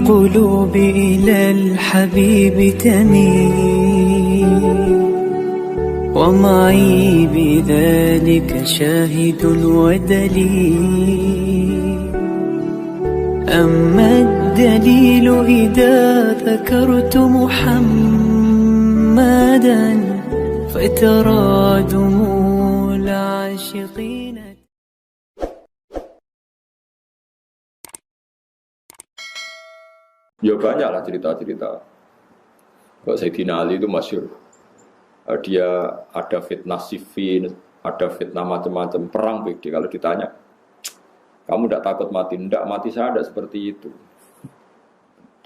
القلوب إلى الحبيب تميل ومعي بذلك شاهد ودليل أما الدليل إذا ذكرت محمدا فترى دموع العاشقين. Ya banyaklah cerita-cerita. Kalau Sayyidina Ali itu masyhur. Dia ada fitnah Siffin, ada fitnah macam-macam, perang BD. Kalau ditanya, kamu tidak takut mati? Tidak, mati saya tidak seperti itu.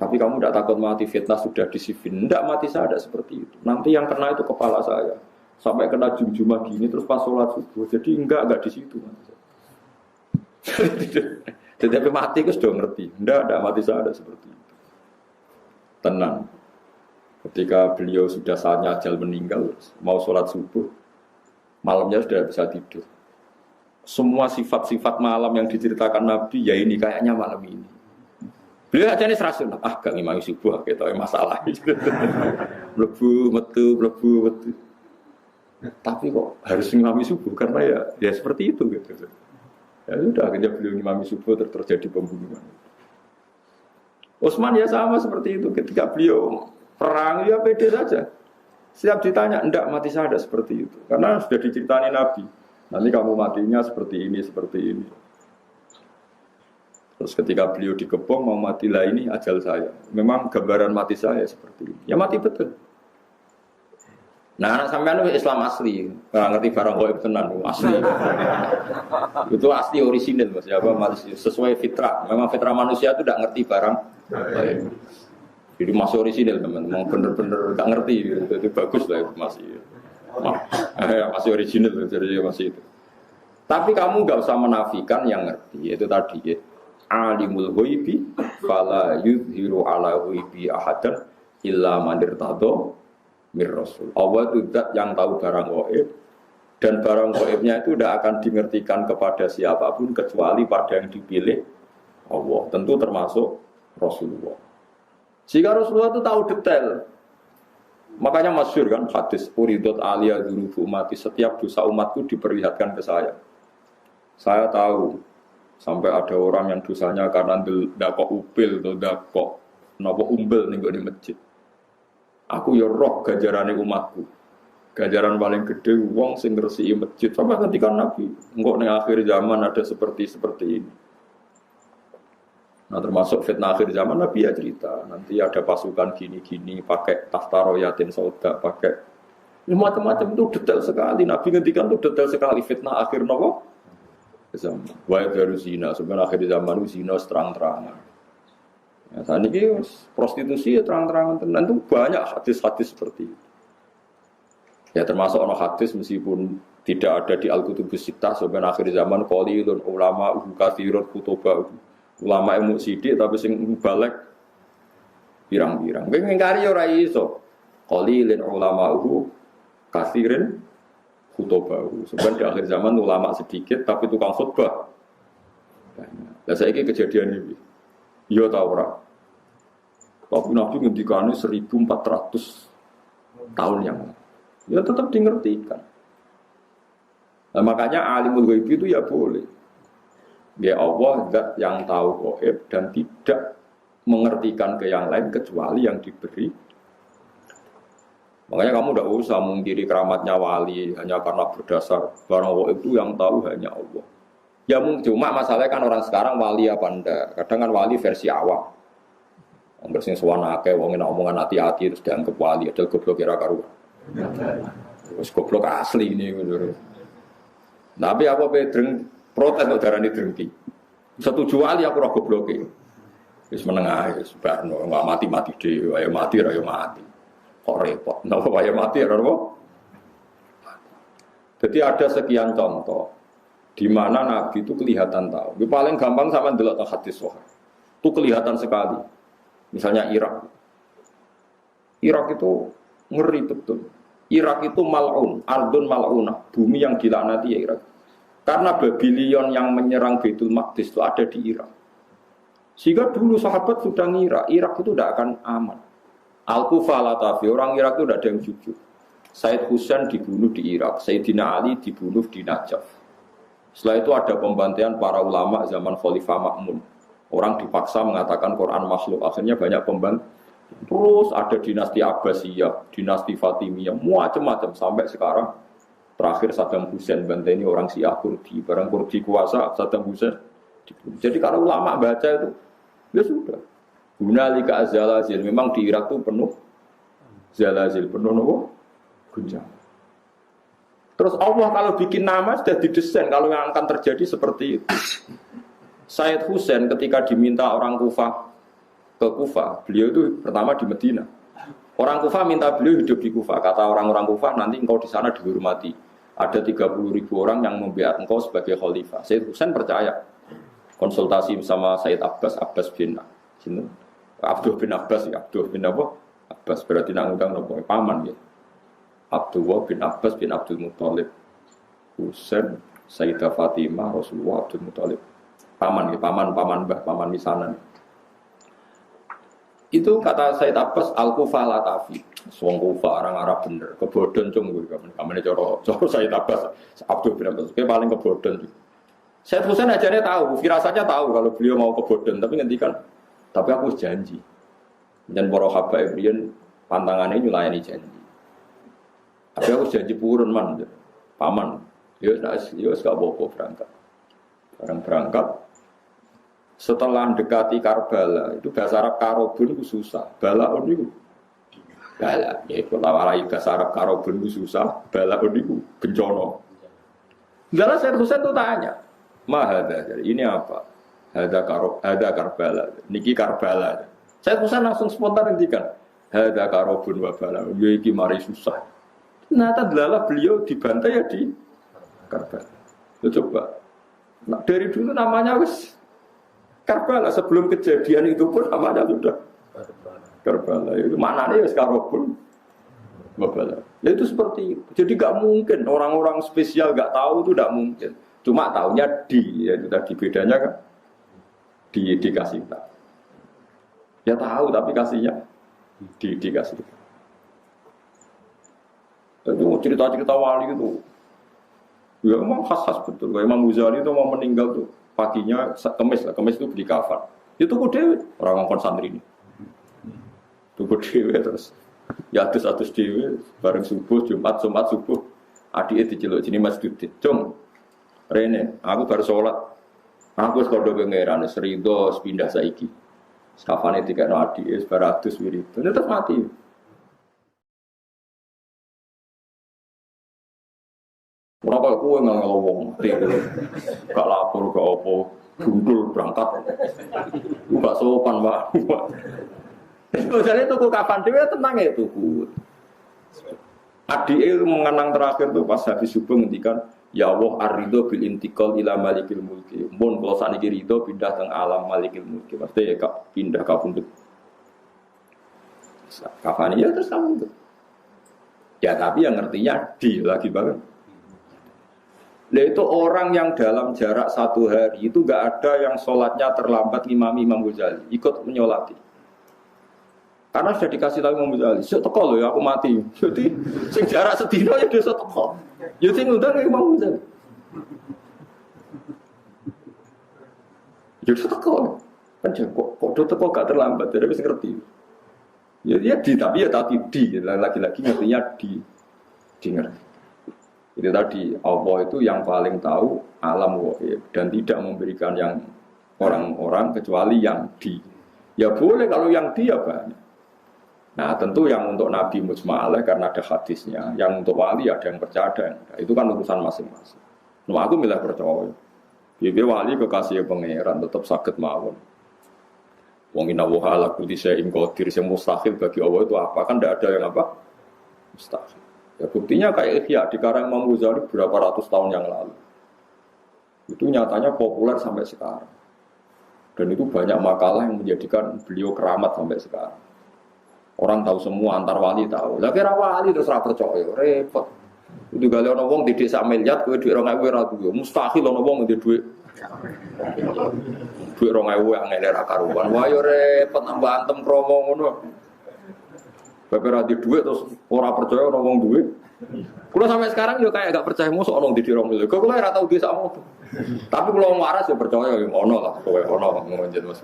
Tapi kamu tidak takut mati, fitnah sudah di Siffin? Tidak, mati saya tidak seperti itu. Nanti yang kena itu kepala saya. Sampai kena jum-jumah gini, terus pas sholat subuh. Jadi enggak di situ. Tetapi mati itu sudah ngerti. Tidak, mati saya tidak seperti itu. Tenang. Ketika beliau sudah saatnya ajal meninggal, mau sholat subuh, malamnya sudah bisa tidur. Semua sifat-sifat malam yang diceritakan Nabi, ya ini kayaknya malam ini. Beliau aja nih serasun, gak ngimami subuh, gitu masalah. Mlebu metu. Tapi kok harus ngimami subuh, karena ya seperti itu gitu. Ya sudah, akhirnya beliau ngimami subuh terjadi pembunuhan. Utsman ya sama seperti itu, ketika beliau perang ya pede saja. Setiap ditanya, enggak, mati saya ada seperti itu. Karena sudah diceritani Nabi. Nanti kamu matinya seperti ini. Terus ketika beliau dikepung mau mati lah, ini ajal saya. Memang gambaran mati saya seperti ini. Ya mati betul. Nah, anak sampean itu Islam asli. Nggak ngerti barang gaib tenan, asli. Itu asli orisinil, Mas. Ya, sesuai fitrah. Memang fitrah manusia itu tidak ngerti barang gaib. Jadi masih orisinil, teman-teman. Bener-bener nggak ngerti. Itu bagus lah itu masih. Masih orisinil, jadi masih itu. Tapi kamu nggak usah menafikan yang ngerti. Itu tadi ya. Alimul ghaibi fala yudhiru ala ghaibi ahadan illa man irtadha mir rasul. Allah itu zat yang tahu barang gaib, dan barang gaibnya itu tidak akan dimengertikan kepada siapapun kecuali pada yang dipilih Allah. Tentu termasuk Rasulullah. Jika Rasulullah itu tahu detail, makanya masyhur kan hadis uridot aliyah dzunubu umati, setiap dosa umatku diperlihatkan ke saya. Saya tahu sampai ada orang yang dosanya karena dakok upil atau dakok napa umbel ning di masjid. Aku ya roh ganjarane umatku. Ganjaran paling gede wong sing ngresiki masjid. Sampai ketika Nabi, engko ning akhir zaman ada seperti ini. Nah, termasuk fitnah akhir zaman Nabi ya cerita, nanti ada pasukan gini-gini pakai tahta royatin sauda, pakai macam-macam, itu detail sekali. Nabi ngendikan itu detail sekali fitnah akhir zaman. Wa baru zina, sebenarnya akhir zaman itu zina terang-terangan. Ya, saat ini prostitusi ya terang-terangan, dan itu banyak hadis-hadis seperti itu. Ya termasuk ono hadis meskipun tidak ada di Al-Kutubus Sittah, sebenarnya akhir zaman qalilun ulama katsirun kutubah. Ulama ilmu sidik tapi sing balik pirang-pirang. Kowe ngingkari ora iso. Qalilun ulama'uhu katsirin khutubahu. Sebenarnya di akhir zaman ulama sedikit tapi tukang khutbah. Lah saiki kejadian ini. Ya ta ora. Tapi Nabi ngendikane 1400 tahun yang lalu. Ya tetap dingertikan. Nah, makanya alimul ghaib itu ya boleh. Ya Allah zat yang tahu gaib dan tidak mengertikan ke yang lain kecuali yang diberi. Makanya kamu tidak usah mengkiri keramatnya wali hanya karena berdasar barang gaib itu yang tahu hanya Allah. Ya cuma masalahnya kan orang sekarang wali apa enggak. Kadang kan wali versi awam. Wong bersing suwana akeh wong enak omongan hati-hati terus dianggap wali, ada goblok kira karuan. Wis goblok asli ini. Tapi apa pedreng protes kok darani drengki. Setuju wali aku ora gobloke. Wis menengah wis barno enggak mati-mati dhewe, ayo mati ra yo mati. Kok repot. Napa wae mati ora apa? Jadi ada sekian contoh di mana Nabi itu kelihatan tahu. Yang paling gampang sama ndelok hadis sahih. Itu kelihatan sekali. Misalnya Irak. Irak itu ngeri betul. Irak itu mal'un, ardun mal'unah, bumi yang dilaknati ya Irak. Karena Babylon yang menyerang Baitul Maqdis itu ada di Irak. Sehingga dulu sahabat sudah ngira Irak itu tidak akan aman. Al-Kufah Latafi, orang Irak itu tidak ada yang jujur. Said Husain dibunuh di Irak, Sayyidina Ali dibunuh di Najaf. Setelah itu ada pembantaian para ulama zaman Khalifah Ma'mun. Orang dipaksa mengatakan Quran makhluk, akhirnya banyak pembantaian. Terus ada dinasti Abbasiyah, dinasti Fatimiyah, macam-macam sampai sekarang. Terakhir Saddam Hussein bantai ini orang Syiah Kurdi, barang Kurdi kuasa Saddam Hussein. Jadi kalau ulama baca itu, ya sudah. Hunalika az-zalazil, memang di Irak itu penuh zalazil, penuh nopo guncangan. Terus Allah kalau bikin nama sudah didesain kalau yang akan terjadi seperti itu. Said Husain ketika diminta orang Kufah ke Kufah, beliau itu pertama di Medina. Orang Kufah minta beliau hidup di Kufah. Kata orang-orang Kufah, nanti engkau di sana dihormati. Ada 30.000 orang yang membiat engkau sebagai khalifah. Said Husain percaya. Konsultasi sama Said Abbas bin Abdul bin Abbas ya, Abdul bin apa? Abbas berarti nak ngundang nopo paman ya. Abdullah bin Abbas bin Abdul Muthalib. Husain, Sayyidah Fatimah, Rasulullah Abdul Muthalib. Paman ya, paman mbah, paman misanan. Itu kata Said Abbas Al-Kufah Latafi. Wong Kufah orang Arab bener, kebodohan cung kuwi kamane cara Said Abbas Abdul bin Abbas paling kebodohan. Said Husain ajarnya tahu, firasatnya tahu kalau beliau mau kebodohan, tapi ngendikan tapi aku janji. Dan para habaib riyen pantangannya nyulayani janji. Tapi aku janji purun man, paman. Ya wis gak apa-apa berangkat. Barang berangkat setelah mendekati Karbala, itu bahasa Arab karobun itu susah. Balaun itu bala, ya kalau walai bahasa Arab karobun itu susah, balaun itu bencana. Dalam Said Husain itu tanya, "Mahada, ini apa?" Ada Karbala, niki Karbala. Saya Husain langsung spontan ngendikan, "Hada karobun wa bala." Ya iki mari susah. Ternyata adalah beliau dibantai ya di Karbala. Coba. Nah, dari dulu namanya wis Karbala, sebelum kejadian itu pun namanya sudah Karbala. Itu maknanya wis karobun wa bala. Ya itu seperti itu. Jadi gak mungkin orang-orang spesial gak tahu itu gak mungkin. Cuma taunya ya itu tadi bedanya kan. Dikasih tak. Ya tahu tapi kasihnya dikasih. Itu cerita-cerita wali itu. Ya memang khas-khas betul. Kayak Imam Ghazali itu mau meninggal tuh paginya kemis itu beli kafan. Itu kok dewe orang ngongkon santri ini. Tuku dewe terus. Ya atus dewe bareng subuh Jumat subuh. Adike diceluk jenenge Mas Dudit. Cung. Rene, aku baru sholat. Aku wis kodho pangeran serido pindah saiki. Skafane dikekno adike 200 wirid. Terus mati. Ora kok kowe ngelo wong, gak lapor gak apa, gundul berangkat. Gak sopan, Pak. Jane tuku kapan dhewe tenang ya tuku. Adike mengenang terakhir tuh pas habis subuh ngendikan ya Allah ar-ridho bil intiqal ila malikil mulki. Mun kula saniki ridho pindah teng alam malikil mulki. Maksudnya ya pindah ka pundhut. Kafani ya terus kamu itu. Ya tapi yang ngertinya di lagi banget. Nah itu orang yang dalam jarak 1 hari itu gak ada yang sholatnya terlambat ngimami Imam Ghazali ikut menyolati. Karena sudah dikasih tahu Imam Ghazali, "Sik teko lho ya aku mati." Jadi sing jarak sedina ya desa teko. Ya sing ngundang Imam Ghazali. Ya teko. Kan kok do teko gak terlambat, jadi wis ngerti. Ya tapi lagi-lagi ngertinya di ngerti. Itu tadi Allah itu yang paling tahu alam ghaib dan tidak memberikan yang orang-orang kecuali yang di. Ya boleh kalau yang di ya banyak. Nah tentu yang untuk Nabi mujma'alah karena ada hadisnya, yang untuk wali ada yang percaya ada yang enggak. Itu kan urusan masing-masing. Nah aku milih percaya. Bibi wali kekasih pangeran tetap sakit mawon. Wong inna wa ala kulli syai'in qadir, yang mustahil bagi Allah itu apa? Kan tidak ada yang apa? Mustahil. Ya buktinya kayak Ihya di karang Imam Ghazali berapa ratus tahun yang lalu. Itu nyatanya populer sampai sekarang. Dan itu banyak makalah yang menjadikan beliau keramat sampai sekarang. Orang tahu semua, antar wali tahu. Lah kira wali terus ra percaya, repot. Itu gale ana wong didik sak miliar, kowe dhuwit 2000 ora duwe. Mustahil ana wong ndek dhuwit Duit 2000 yang ngene ra karuan. Wah yo repot tambah antem kromo ngono. Bapak ra di duit terus ora percaya ora wong duit. Kulo sampai sekarang yo kayak gak percaya mosok ono di 2000. Kok kulo ora tau duit sakmo. Tapi kulo waras yo percaya yo ono lah, kowe ono ngonjen Mas.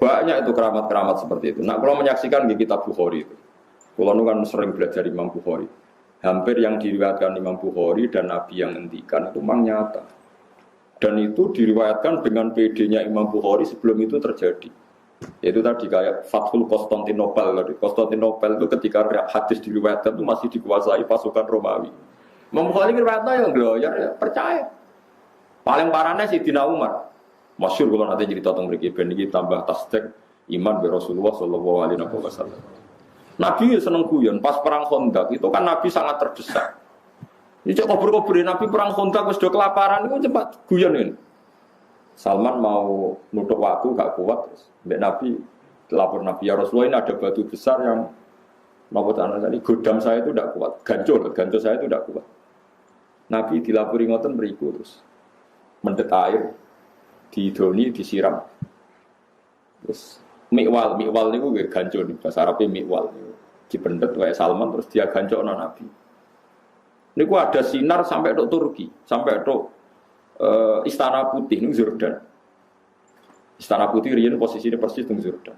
Banyak itu keramat-keramat seperti itu. Nah, kalau menyaksikan di kitab Bukhari itu. Kulo nu kan sering belajar Imam Bukhari. Hampir yang diriwayatkan Imam Bukhari dan Nabi yang ngendikan itu memang nyata. Dan itu diriwayatkan dengan PD-nya Imam Bukhari sebelum itu terjadi. Yaitu tadi kayak Fathul Konstantinopel. Konstantinopel itu ketika hadis diriwayatkan itu masih dikuasai pasukan Romawi. Imam Bukhari riwayatnya yang gloyer ya percaya. Paling parahnya Sayyidina Umar. Masyhur kalau nanti cerita tentang mereka ben iki tambah tasdik iman be Rasulullah sallallahu alaihi wasallam. Nabi seneng guyon pas perang Khandaq itu kan Nabi sangat terdesak. Ini cek kubur-kuburin Nabi perang Khandaq wis do kelaparan itu cepat guyon ini. Salman mau nutup waktu gak kuat terus mbek Nabi lapor Nabi ya Rasulullah ini ada batu besar yang nopo tanah tadi godam saya itu tidak kuat, gancur saya itu tidak kuat. Nabi dilapori ngoten mriku terus mendet air didoni disiram. Terus mikwal niku nggih gancur bahasa Arabe mikwal niku. Dipendet wae Salman terus dia gancokno Nabi. Niku ada sinar sampai tok Turki, sampai tok Istana Putih ning Jordan. Istana Putih riyen posisine persis ning Jordan.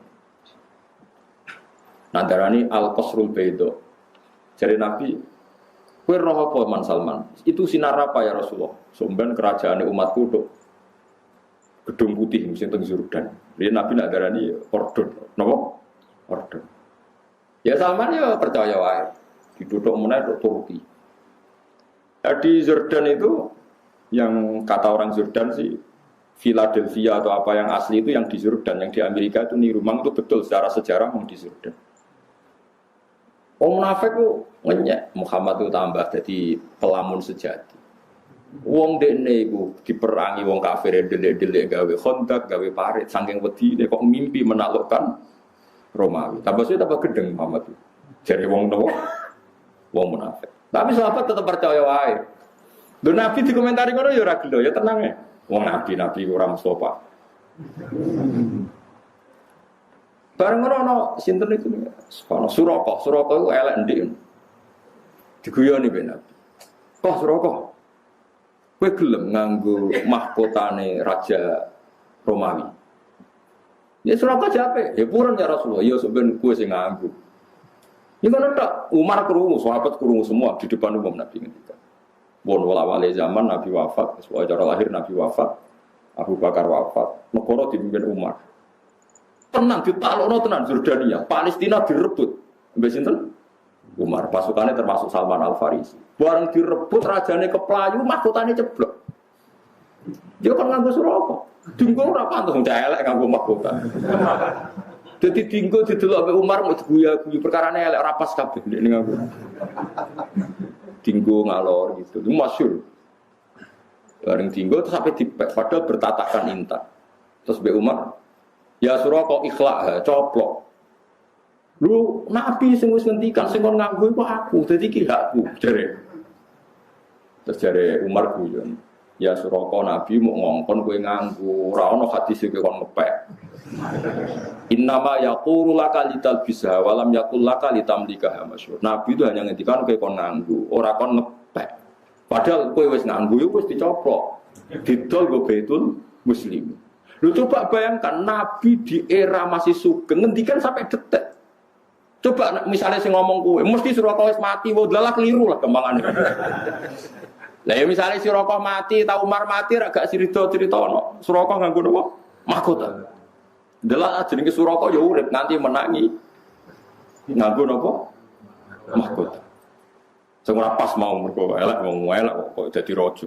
Nadarani Al-Qasrul Baido. Jadi Nabi, kowe roh apa Man Salman? Itu sinar apa ya Rasulullah? Sampeyan kerajaan umatku tok Gedung Putih mesti teng Jordan. Dia Nabi nak darani ordon, napa? Ordon. Ya Salman ya percaya wae. Diduduk meneh tok Turki. Di Jordan itu yang kata orang Jordan sih Philadelphia atau apa yang asli itu yang di Jordan, yang di Amerika itu niru. Memang itu betul secara sejarah memang di Jordan. Wong munafik ku ngenyek Muhammad itu tambah jadi pelamun sejati. Wong dekne iku diperangi wong kafir delik-delik gawe Khandaq, gawe parit saking wedine kok mimpi menaklukkan Romawi. Tambah suwe tambah gedeng Muhammad itu. Jare wong nopo? Wong munafik. Tapi sahabat tetap percaya wae. Lho Nabi dikomentari ngono ya ora gelo, ya tenang ya. Wong nabi ora Mustafa. Bareng ngono sinten itu ono Suraka iku elek ndik. Diguyoni ben Nabi. Kok Suraka kowe gelem nganggo mahkotane raja Romawi. Ya Suraka jape, ya purun ya Rasulullah, ya sampeyan kowe sing nganggo. Ya ngono tok, Umar krungu, sahabat krungu semua di depan umum Nabi ngendika. Wong wala-wale zaman Nabi wafat, secara lahir Nabi wafat, Abu Bakar wafat, negara dipimpin Umar. Tenang ditalokno tenan Jordania, Palestina direbut. Mbek sinten? Umar, pasukannya termasuk Salman Al-Farisi. Bareng direbut rajane keplayu, mahkotane ceblok. Dia kan nganggo Suraka. Dinggo ora pantes elek nganggo mahkota. Dadi dinggo didelok ambek Umar mau diguyu-guyu perkarane elek ora pas kabeh nek nganggo. Dinggo ngalor gitu. Itu masyhur. Bareng dinggo terus sampai dipek padahal bertatakan intan. Terus mbek Umar, ya Suraka ikhlak coplok. Lu Nabi sing wis ngendikan sing kon nganggo iku aku, dadi iki hakku jare. Terus jare Umar guyon, ya Suraka Nabi mau ngongkon kowe nganggo, ora ono hadis iki kon ngepek. Innama yaqulu laka litalbisha wa lam yaqul laka litamlikaha masyhur. Nabi itu hanya ngendikan kowe kon nganggo, ora kon ngepek. Padahal kowe wis nganggo iku wis dicoplok. Didol go Baitul Muslim. Lu coba bayangkan Nabi di era masih sugeng ngendikan sampai detik. Coba misalnya sing ngomong kowe, mesti Suraka wis mati, wae dalah keliru lah kembangane. Lah ya misalnya Suraka mati, ta Umar mati ra gak crito-critono. Suraka nganggo napa? Mahkota. Dalah jenenge Suraka ya urip nganti menangi. Nganggo napa? Mahkota. Sing ora pas mau mergo elek wong elek kok dadi raja.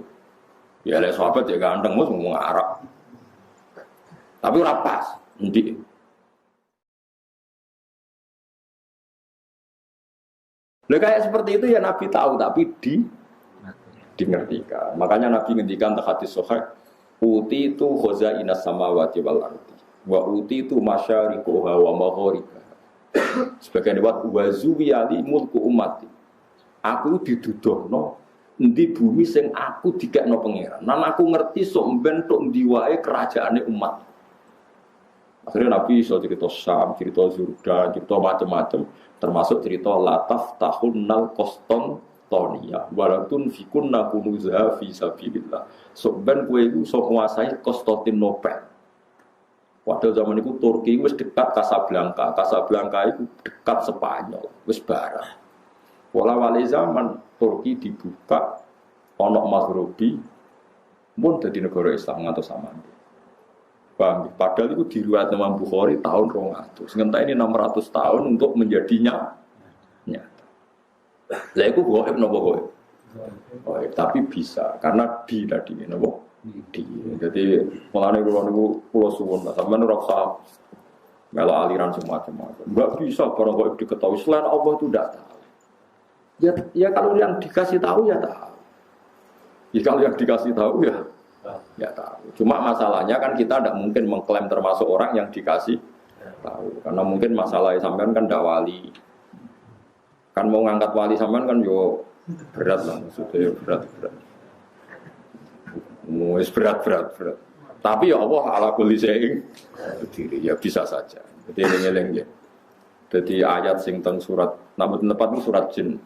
Ya elek sahabat ya ganteng wis ngomong Arab. Tapi ora pas, ndik. Lah kayak seperti itu ya Nabi tahu tapi dingertikan. Makanya Nabi ngendikan hadis sahih, uti itu khazainas samawati wal ardi. Wa uti itu masyariquha wa magharibiha. Sebagian riwayat wa zuwiyali mulku ummati. Aku diduduhno endi bumi sing aku dikekno pangeran. Nan aku ngerti sok mben tok ndi wae kerajaane umat. Akhirnya Nabi iso cerita Syam, cerita Zurdan, cerita macam-macam, termasuk cerita Lataf Tahunnal Konstantinia. Walatun fikunna kunuza fi sabilillah. Sok ben kowe iku iso nguasai Konstantinopel. Padahal zaman itu Turki wis dekat Casablanca. Casablanca itu dekat Spanyol, wis barang. Wala-wali zaman Turki dibuka onok Maghribi pun dadi negara Islam atau sama. Paham? Padahal itu diriwayat Imam Bukhari tahun 200. Sementara ini 600 tahun untuk menjadinya nyata. Lah iku gaib napa gaib? Gaib, tapi bisa karena di tadi napa? Di. Jadi mulane kula suwun sampeyan ora usah melo aliran semacam-macam. Enggak bisa barang gaib diketahui selain Allah itu tidak tahu. Ya kalau yang dikasih tahu ya tahu. Ya kalau yang dikasih tahu ya tahu. Cuma masalahnya kan kita tidak mungkin mengklaim termasuk orang yang dikasih tahu. Karena mungkin masalahnya sampean kan tidak wali. Kan mau ngangkat wali sampean kan yo berat lah. Maksudnya berat. Berat. Tapi ya Allah ala kulli syai'in berdiri. Ya bisa saja. Jadi eling-eling ya. Jadi ayat sing teng surat namun tempat itu surat jin.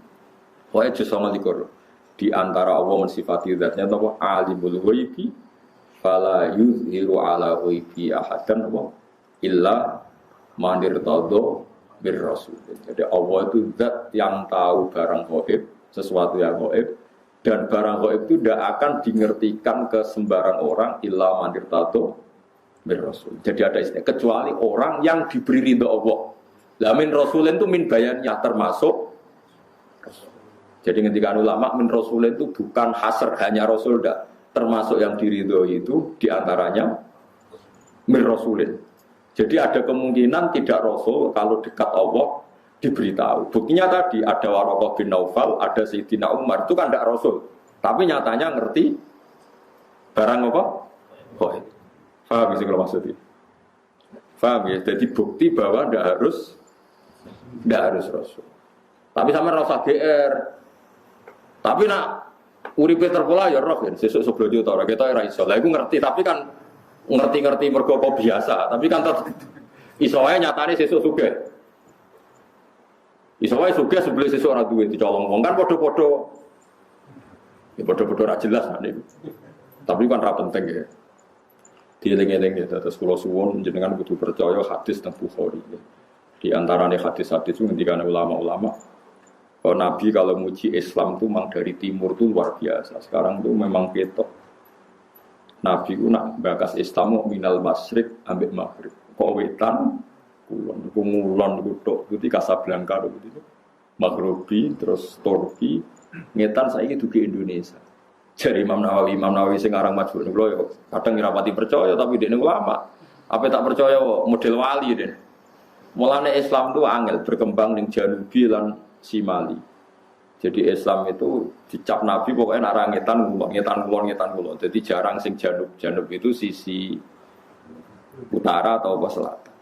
Wae juz 29. Di antara Allah mensifati zatnya apa alimul ghaibi fala yuzhiru ala ghaibi ahadan wa illa man irtadha bir rasul. Jadi Allah itu zat yang tahu barang gaib, sesuatu yang gaib, dan barang gaib itu tidak akan dimengertikan ke sembarang orang illa man irtadha bir rasul. Jadi ada istilah kecuali orang yang diberi ridha Allah. Lah min rasulin itu min bayannya termasuk rasul. Jadi ketika ulama min rasul itu bukan hasr hanya rasul dah, termasuk yang diridhoi itu diantaranya min rasulin. Jadi ada kemungkinan tidak rasul kalau dekat Allah diberitahu. Buktinya tadi ada Waraqah bin Naufal, ada Sayyidina Umar itu kan tidak rasul, tapi nyatanya ngerti barang apa? Gaib. Paham sih kalau maksudnya? Paham ya? Jadi bukti bahwa tidak harus rasul. Tapi sama rasa GR. Tapi nak uripe terpola ya roh kan sesuk sebelum juta ora ketok ora iso. Lah iku ngerti tapi kan ngerti mergo kok biasa, tapi kan tetep iso wae nyatane sesuk sugih. Iso wae sugih sebelum sesuk ora duwe dicolong wong kan padha-padha. Ya padha-padha ora jelas niku. Tapi kan ra penting ya. Dieling-eling ya terus kula suwun jenengan kudu percaya hadis teng Bukhari. Di antarane hadis-hadis itu ngendikane ulama-ulama kalau Nabi kalau muji Islam itu memang dari timur itu luar biasa. Sekarang itu memang ketok. Nabi itu nak bakas Islam minal masyrik ambek maghrib. Kok wetan, kulon kutok, itu Casablanca itu. Maghribi terus Turki, ngetan saya itu ke Indonesia. Jadi Imam Nawawi sing aran majhul niku lho kadang ngrapati percaya tapi dekne ulama. Apa tak percaya model wali den. Mulane Islam itu angel berkembang ning Janubi lan Simali. Jadi Islam itu dicap Nabi pokoknya nak ngetan kulon. Jadi jarang sing janub itu sisi utara atau selatan.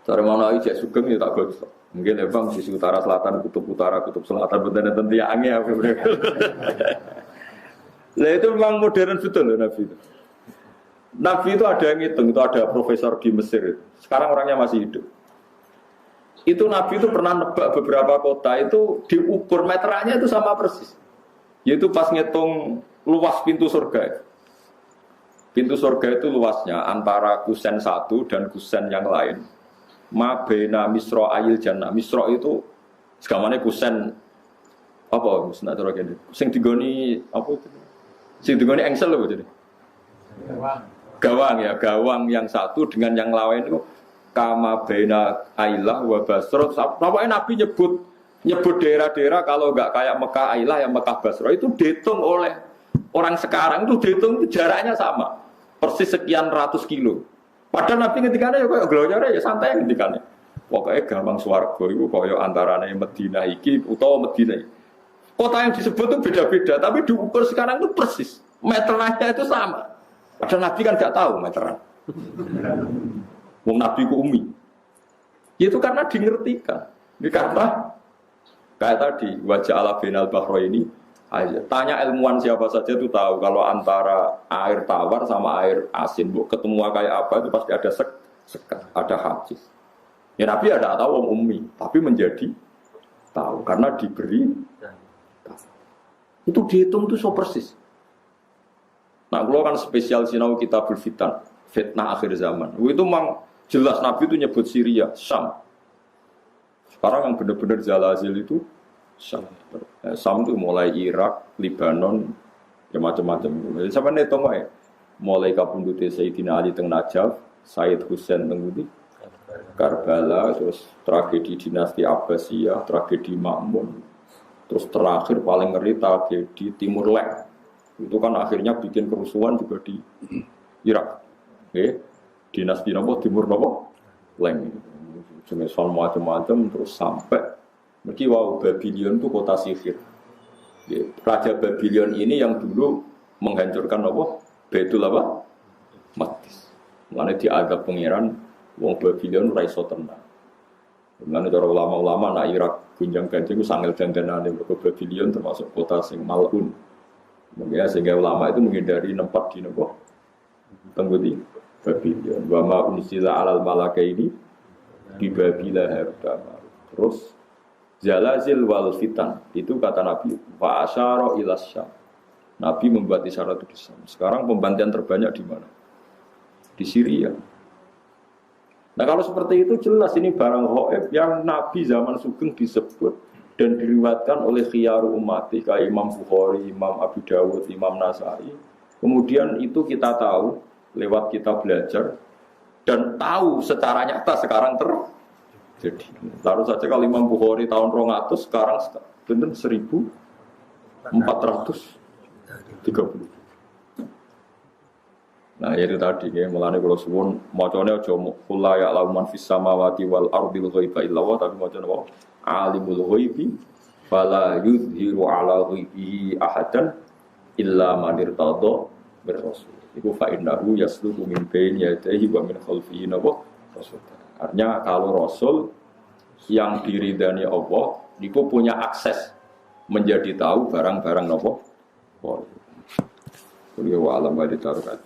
Cara mana aja sugeng ya tak gosok. Mungkin bang sisi utara selatan, kutub utara, kutub selatan bener-bener tiangnya apa bener. Lah itu memang modern betul loh Nabi itu. Nabi itu ada yang ngitung, itu ada profesor di Mesir. Sekarang orangnya masih hidup. Itu Nabi itu pernah nebak beberapa kota itu diukur meterannya itu sama persis. Yaitu pas ngitung luas pintu surga. Pintu surga itu luasnya antara kusen satu dan kusen yang lain. Ma baina misra ayil jannah. Misra itu segamane kusen apa maksudnya cara kene. Sing digoni apa itu? Sing digoni engsel lho jadi. Gawang yang satu dengan yang lain itu kama baina Ailah wa Basra. Pokoknya Nabi nyebut daerah-daerah kalau enggak kayak Mekah Ailah yang Mekah Basra itu dihitung oleh orang sekarang itu dihitung itu jaraknya sama. Persis sekian ratus kilo. Padahal Nabi ngendikane ya koyo glonyore ya santai ngendikane. Pokoke gampang swarga iku koyo antarane Madinah iki utawa Madinah. Kota yang disebut itu beda-beda tapi diukur sekarang itu persis. Meterannya itu sama. Padahal Nabi kan enggak tahu meteran. Wong Nabi ku umi. Itu karena dingertikan. Ini karena kayak tadi wajah ala binal bahro ini aja. Tanya ilmuwan siapa saja itu tahu kalau antara air tawar sama air asin, bu, ketemu kayak apa itu pasti ada sekat, ada hadis. Ya Nabi ada tahu om ummi, tapi menjadi tahu karena diberi. Itu dihitung itu so persis. Nah, kalau kan spesial sinau kitabul fitan, fitnah akhir zaman. Itu memang jelas Nabi itu nyebut Syria, Syam. Sekarang yang benar-benar zalazil itu Syam. Syam itu mulai Irak, Libanon, ya macam-macam. Jadi sampai neto ya. Mulai kapundute Sayyidina Ali teng Najaf, Sayyid Husain teng Karbala, terus tragedi dinasti Abbasiyah, tragedi Ma'mun. Terus terakhir paling ngeri tragedi Timur Leng. Itu kan akhirnya bikin kerusuhan juga di Irak. Dinasti nopo Timur nopo Leng. Jenis macam-macam terus sampai mereka Babylon itu kota sihir. Raja Babylon ini yang dulu menghancurkan nopo Baitul apa? Maqdis. Mulane dianggap pangeran wong Babylon ora iso tenang. Mulane cara ulama-ulama nak Irak gunjang-ganjing sangel dandanane mergo Babylon termasuk kota sing malun. Mungkin sehingga ulama itu menghindari tempat di nopo tenggudi Babylon. Wa ma unsila alal malakaini di Babila harta. Terus zalazil wal fitan itu kata Nabi fa asyara ila Syam. Nabi membuat isyarat itu di Syam. Sekarang pembantian terbanyak di mana? Di Syria. Nah kalau seperti itu jelas ini barang ghaib yang Nabi zaman Sugeng disebut dan diriwayatkan oleh khiyaru ummati kayak Imam Bukhari, Imam Abu Dawud, Imam Nasai. Kemudian itu kita tahu lewat kita belajar dan tahu secara nyata sekarang terjadi. Taruh saja kalau Imam Bukhari tahun 200 sekarang benar 1430. Nah itu tadi ya, mulane kalau suwun macane aja kula ya lauman fis samawati wal ardil ghaiba illa wa, tapi macane apa? Alimul ghaibi fala yuzhiru ala ghaibihi ahadan illa man irtada bir rasul. Iku fa innahu yasluku min baini yadayhi wa min khalfihi nawa rasul. Artinya kalau rasul yang diridani Allah niku punya akses menjadi tahu barang-barang napa. Wa alam wa ditarukat.